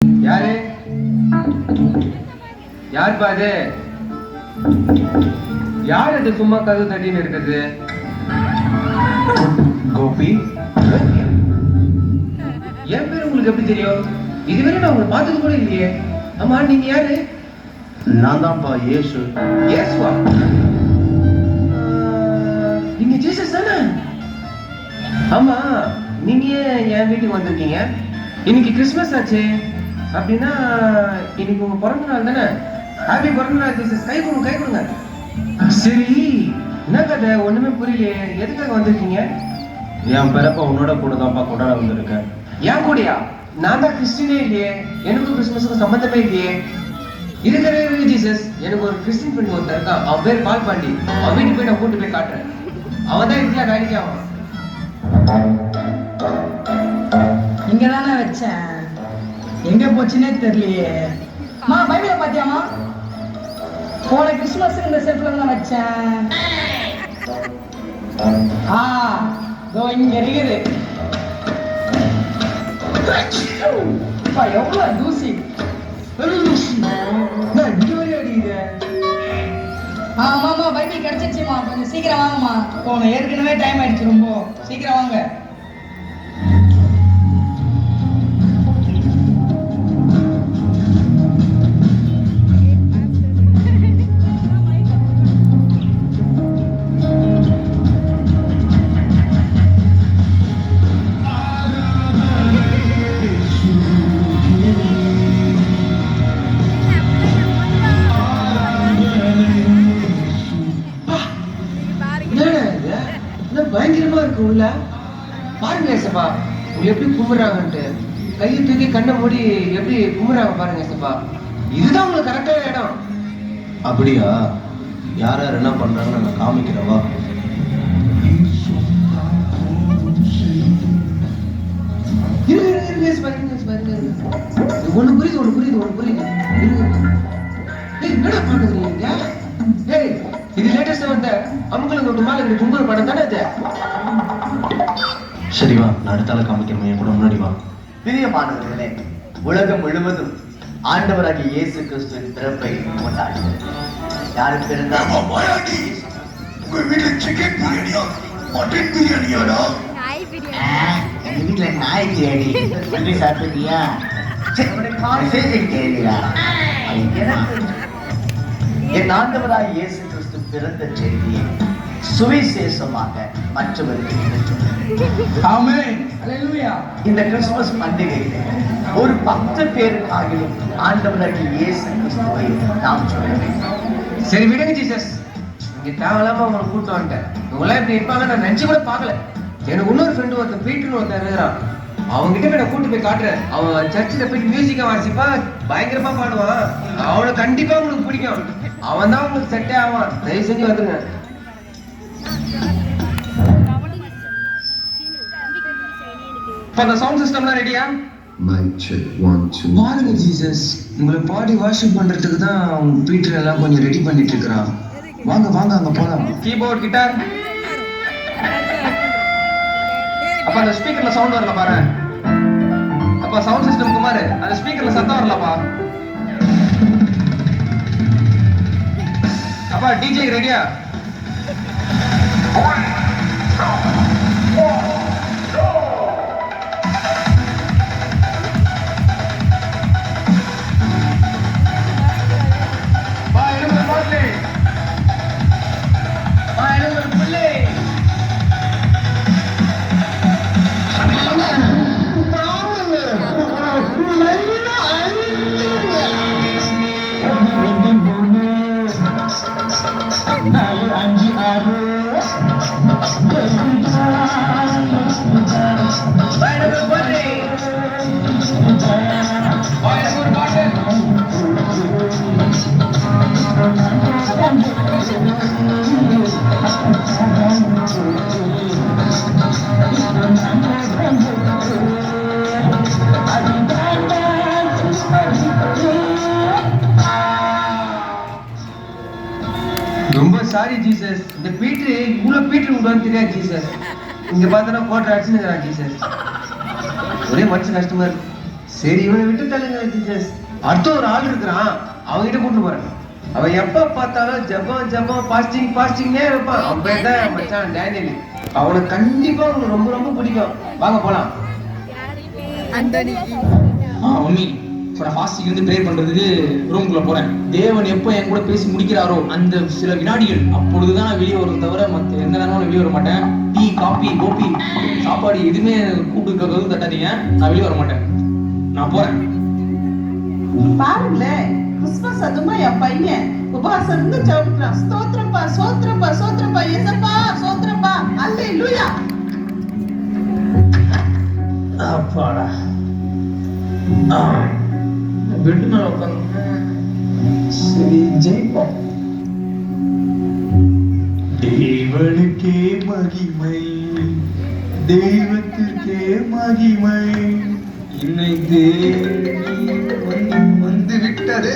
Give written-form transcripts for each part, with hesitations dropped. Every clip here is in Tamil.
யாரு யார் பாது? யார் அது சும்மா கதவு தட்டின்னு இருக்குது? கோபி, என் பேர் உங்களுக்கு எப்படி தெரியும்? இதுவரை நான் உங்களை பார்த்தது கூட இல்லையே. ஆமா, நீங்க யாரு? நான் தான்ப்பா இயேசு. இயேசுவா? நீங்க ஜீசஸ் தானே? ஆமா, நீங்க என் வீட்டுக்கு வந்திருக்கீங்க. இன்னைக்கு கிறிஸ்மஸ் ஆச்சு. அப்படின்னா இன்னைக்கு உங்க பிறந்த நாள் தானே? ஹாப்பி பிறந்த நாள் ஜீசஸ். கை கொடுங்க, கை கொடுங்க. சரி, என்ன கதை? ஒண்ணுமே புரியலையே. எதுக்காக வந்திருக்கீங்க? என் பிறப்ப உன்னோட கூட தான்ப்பா கொண்டாட வந்திருக்கேன். ஏன் கூடயா? நான் தான் கிறிஸ்டினே இல்லையே. எனக்கும் கிறிஸ்துமஸுக்கும் சம்பந்தமே இல்லையே. இருக்கிற ஜீசஸ், எனக்கு ஒரு கிறிஸ்டின் ஃப்ரெண்ட் ஒருத்தர் இருக்கான். அவன் பேர் பால் பாண்டி. அவன் வீட்டுக்கு போய் நான் கூட்டு போய் காட்டுறேன். அவன் தான் இதுல வேலைக்கு ஆவான். இங்கதானே வச்சேன், எங்க போச்சுன்னே தெரியலையே. மா, பைபிள பாத்தியாமா? போன கிறிஸ்துமஸ் இந்த செல்ஃப்ல தான் வச்சேன். இதோ இங்க இருக்குது. எவ்வளவு தூசி. ஆமாமா, பைபிள் கிடைச்சிருச்சுமா. கொஞ்சம் சீக்கிரம் வாங்கம்மா. போன ஏற்கனவே டைம் ஆயிடுச்சு. ரொம்ப சீக்கிரம் வாங்க. பயங்கரமா இருக்கு உள்ள. பாருங்க ஏசப்பா, உங்களை எப்படி கும்பிடுறாங்கன்ட்டு. கையை தூக்கி கண்ணை மூடி எப்படி கும்பிடுறாங்க பாருங்க ஏசப்பா. இதுதான் உங்களுக்கு கரெக்டான இடம். அப்படியா? யார் யார் என்ன பண்றாங்கன்னு நான் காமிக்கிறவா? ஒண்ணு புரியுது, ஒண்ணு புரியுது, ஒண்ணு புரியுது. என்னடா பண்ணுறீங்க? ஏய், இது லேட்டஸ்டா வந்த அமுங்களுக்கு ஒரு மாலை குங்கும படம் தானே அது? சரி வா, நான் அடுத்தால காமிக்கிறேன். என் கூட முன்னாடி வா. பிரியமானவர்களே, உலகம் முழுவதும் ஆண்டவராகிய இயேசு கிறிஸ்துவின் பிறப்பை கொண்டாடுகிறது. யாருக்கு பிறந்தார்? உங்க வீட்டுல சிக்கன் பிரியாணியா, மட்டன் பிரியாணியாடா? எங்க வீட்டுல நாய் பிரியாணி. பண்ணி சாப்பிட்டியா? கேளுடா. என் ஆண்டவராகிய இயேசு கிறிஸ்து பிறந்த செய்தியை சுவிசேஷமாக மற்றவருக்கு எடுத்துள்ளது. ஆமென். அல்லேலூயா. இந்த கிறிஸ்துமஸ் பண்டிகையில ஒரு 10 பேருக்காகிலும் ஆண்டவராகிய இயேசு கிறிஸ்துவை நாம் சொல்ல வேண்டும். சரி விடுங்க ஜீசஸ், இங்க தேவையில்லாம உங்களை கூட்டு வந்துட்டேன். உங்களாம் இப்படி இருப்பாங்க நான் நினைச்சு கூட பார்க்கல. எனக்கு இன்னொரு ஃப்ரெண்டு ஒருத்தன் பீட்டர்னு ஒருத்தன் இருக்கிறான். அவங்க கிட்ட போய் நான் கூட்டு போய் காட்டுறேன். அவன் சர்ச்சில் போய் மியூசிக்கா வாசிப்பான், பயங்கரமா பாடுவான். அவனை கண்டிப்பா உங்களுக்கு பிடிக்கும். அவன் தான் உங்களுக்கு செட்டே ஆவான். தயவு செஞ்சு வந்துருங்க. இப்ப அந்த சவுண்ட் சிஸ்டம்லாம் ரெடியா? Mic check 1 2. பாருங்க ஜீசஸ், உங்களை பாடி வாஷிப் பண்றதுக்கு தான் பீட்டர் எல்லாம் கொஞ்சம் ரெடி பண்ணிட்டு இருக்கிறான். வாங்க வாங்க, அங்க போலாம். Keyboard, guitar. அப்ப அந்த ஸ்பீக்கர்ல சவுண்ட் வரல பாரு. அப்ப சவுண்ட் சிஸ்டம் குமார், அந்த ஸ்பீக்கர்ல சத்தம் வரலப்பா. அப்பா டிஜே ரெடியா? ரொம்ப சாரி ஜீசஸ், இந்த பீட்ரு இவ்வளவு பீட்ரு உங்களுக்கு தெரியாது ஜீசஸ். இங்க பார்த்தா கோட்டை அடிச்சுன்னு ஜீசஸ். ஒரே மனுஷன் கஷ்டமா இருக்கு. சரி இவனை விட்டு தள்ளுங்க ஜீசஸ். அடுத்த ஒரு ஆள் இருக்கிறான், அவன்கிட்ட கூட்டு போறேன். அவன் எப்ப பார்த்தாலும் ஜெபம் ஜெபம் பாஸ்டிங்னே இருப்பான். அவன் பேர் தான் மச்சான் டேனியல். அவனை கண்டிப்பா உங்களுக்கு ரொம்ப ரொம்ப பிடிக்கும். வாங்க போலாம். மம்மி இப்போ நான் ஃபாஸ்டிங் வந்து ப்ரேயர் பண்றதுக்கு ரூம்குள்ள போறேன். தேவன் எப்போ என் கூட பேசி முடிக்கிறாரோ அந்த சில வினாடிகள் அப்பொழுதுதான் நான் வெளியே வரும் தவிர மற்ற எந்த நேரமும் வெளியே வர மாட்டேன். டீ காபி கோபி சாப்பாடு எதுவுமே கூப்பிட்டு தட்டாதீங்க, நான் வெளியே வர மாட்டேன். நான் போறேன். பாருங்களேன், கிறிஸ்மஸ் அதுமா என் பையன் உபவாசம் இருந்து ஜெபிக்கிறான். ஸ்தோத்திரப்பா ஸ்தோத்திரப்பா ஸ்தோத்திரப்பா இயேசப்பா ஸ்தோத்திரப்பா அல்லேலூயா. அப்பாடா பெட் மேல உட்காந்து சரி ஜெயிப்போம். தேவனுக்கே மகிமை, தெய்வத்திற்கே மகிமை, என்னை தேடி வந்து விட்டதே.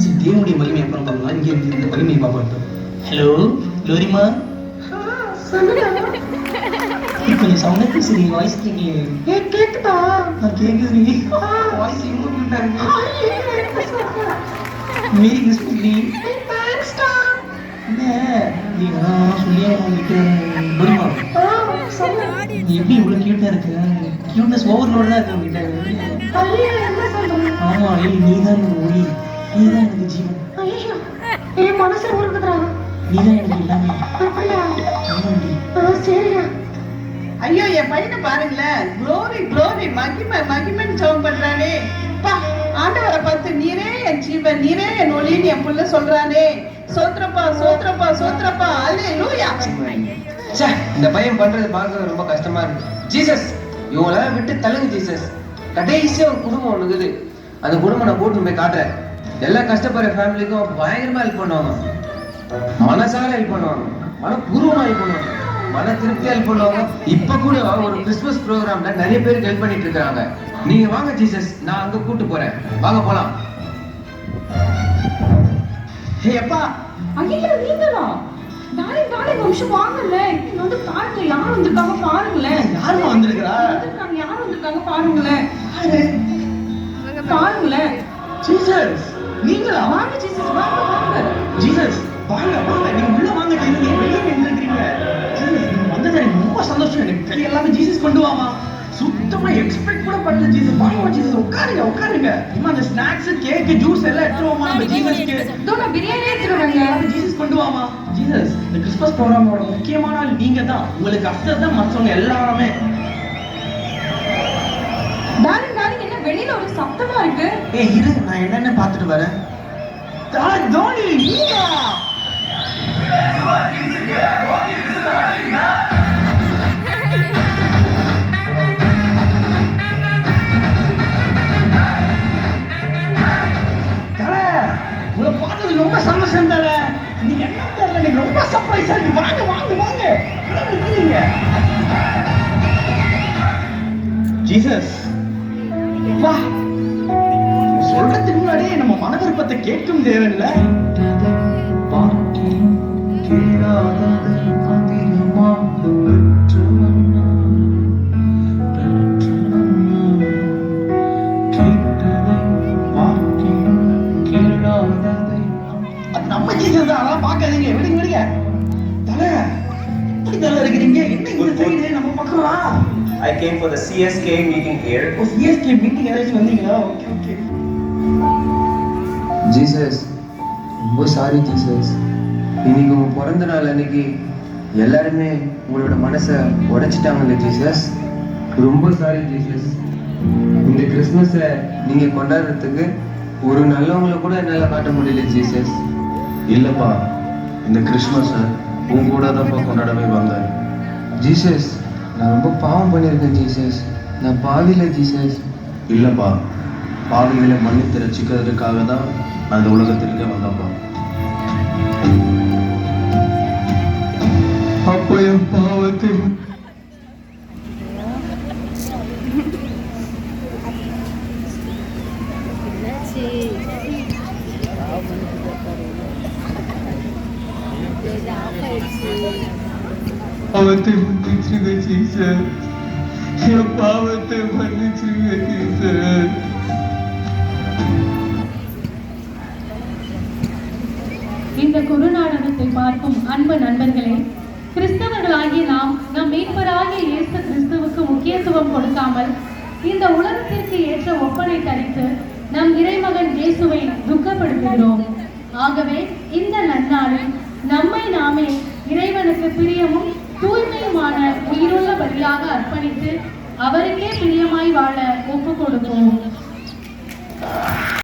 சரி, தேவனுடைய மகிமை அப்புறம் பார்க்கலாம். இங்கே இந்த மகிமை பார்ப்போம். ஹலோ லோரிமா, கொஞ்சம் சவுண்டா பேசுறீங்க, வாய்ஸ் கேக்குதா? கேக்குது. வாய்ஸ் மேரி கிறிஸ்மஸ் டி. எப்படி இவ்வளவு கியூட்டா இருக்கு? கியூட்னஸ் ஓவர்லோட் தான் இருக்கு உங்ககிட்ட. ஆமா, நீதான் ஒளி, நீதான் எனக்கு ஜீவன், நீதான் எனக்கு எல்லாமே. ஐயோ என் பையனை பாருங்களேன், குளோரி குளோரி மகிமை மகிமைன்னு ஜெபம் பண்றானே. பா, ஆண்டவரை பார்த்து நீரே என் ஜீவன், நீரே என் ஒளின்னு என் புள்ள சொல்றானே. சோத்ரப்பா சோத்ரப்பா சோத்ரப்பா அல்லேலூயா. ச்சே, இந்த பையன் பண்றது பார்க்க ரொம்ப கஷ்டமா இருக்கு. ஜீசஸ் இவங்கள விட்டு தள்ளுங்க ஜீசஸ். கடைசியா ஒரு குடும்பம் ஒண்ணு இருக்குது, அந்த குடும்பம் நான் கூட்டு போய் காட்டுறேன். எல்லா கஷ்டப்படுற ஃபேமிலிக்கும் பயங்கரமா ஹெல்ப் பண்ணுவாங்க, மனசார ஹெல்ப் பண்ணுவாங்க, மனப்பூர்வமா ஹெல்ப் பண்ணுவாங்க, மன திருப்தியா ஹெல்ப் பண்ணுவாங்க. இப்ப கூட ஒரு கிறிஸ்துமஸ் ப்ரோக்ராம்ல நிறைய பேருக்கு ஹெல்ப் பண்ணிட்டு இருக்காங்க. நீங்க வாங்க ஜீசஸ், நான் அங்க கூட்டு போறேன். வாங்க போலாம். ஹே அப்பா, ஐயா நீங்களா? நாளைக்கு நிமிஷம் வாங்கல, இங்க வந்து பாருங்க யார் வந்திருக்காங்க பாருங்களேன். யாருமா வந்திருக்கிறா? யார் வந்திருக்காங்க பாருங்களேன், பாருங்களேன். ஜீசஸ் நீங்களா? வாங்க ஜீசஸ், வாங்க வாங்க. ஜீசஸ் வாங்க வாங்க, நீங்க உள்ள வாங்க. நீங்க வெளியே நின்னுக்கிறீங்க. ஜீசஸ் நீங்க வந்தது எனக்கு ரொம்ப சந்தோஷம். எனக்கு தெரிய எல்லாமே ஜீசஸ் கொண்டு வாமா. சுத்தமா எக்ஸ்பெக்ட் கூட பண்ணல ஜீசஸ். வாங்க ஜீசஸ், உட்காருங்க உட்காருங்க. இம்மா அந்த ஸ்நாக்ஸ் கேக் ஜூஸ் எல்லாம் எடுத்து வாமா நம்ம ஜீசஸ்க்கு. இதோ நான் பிரியாணி எடுத்துறேங்க. ஜீசஸ் கொண்டு வாமா. ஜீசஸ் இந்த கிறிஸ்மஸ் ப்ரோகிராமோட முக்கியமான ஆள் நீங்க தான். உங்களுக்கு அஃப்டர் தான் மற்றவங்க எல்லாருமே. டார்லிங் என்ன வெளியில ஒரு சத்தமா இருக்கு? ஏய் இரு, நான் என்னன்னு பார்த்துட்டு வரேன். தோனி நீங்க உங்களை பார்த்தது ரொம்ப சந்தோஷம் தானே. நீங்க என்ன தெரியல, நீங்க ரொம்ப சர்ப்ரைஸா இருக்கு. வாங்க வாங்க வாங்க. ஜீசஸ் வா, சொல்றதுக்கு முன்னாடியே நம்ம மன விருப்பத்தை கேட்கும் தேவையில்ல. அது நம்ம ஜீசஸ் தான், அதெல்லாம் பார்க்காதீங்க. விடுங்க விடுங்க. தலை எப்படி தலை இருக்கிறீங்க? என்ன இந்த சைடு நம்ம பக்கமா? I came for the CSK meeting here. ஓ சிஎஸ்கே மீட்டிங் ஏதாச்சும் வந்தீங்களா? Okay okay. ஜீசஸ் ரொம்ப சாரி ஜீசஸ். இன்னைக்கு உங்க பிறந்த நாள் அன்னைக்கு எல்லாருமே உங்களோட மனசை உடைச்சிட்டாங்கல்ல ஜீசஸ். ரொம்ப சாரி ஜீசஸ். இந்த கிறிஸ்மஸை நீங்க கொண்டாடுறதுக்கு ஒரு நல்லவங்களை கூட என்னால காட்ட முடியல ஜீசஸ். இல்லப்பா, இந்த கிறிஸ்மஸை உன் கூட தான்ப்பா கொண்டாடவே வந்தேன். ஜீசஸ் நான் ரொம்ப பாவம் பண்ணியிருக்கேன் ஜீசஸ். நான் பாவில ஜீசஸ். இல்லப்பா, பாவிகளை மன்னித்து ரசிக்கிறதுக்காக தான் நான் இந்த உலகத்திற்கே வந்தப்பா. அப்போ என் பாவத்தை பாவத்தை முன்னிட்டு ஜீசஸ். என் பாவத்தை மன்னிச்சிருங்க டீச்சர். இந்த குருநாடகத்தை பார்க்கும் அன்பு நண்பர்களே, கிறிஸ்தவர்களாகிய நாம் நம் மீட்பராகிய இயேசு கிறிஸ்துவுக்கு முக்கியத்துவம் கொடுக்காமல் இந்த உலகத்திற்கு ஏற்ற ஒப்பனை தரித்து நம் இறைமகன் இயேசுவை துக்கப்படுத்துகிறோம். ஆகவே இந்த நன்னாளில் நம்மை நாமே இறைவனுக்கு பிரியமும் தூய்மையுமான உயிருள்ள பலியாக அர்ப்பணித்து அவருக்கே பிரியமாய் வாழ ஒப்புக் கொடுப்போம்.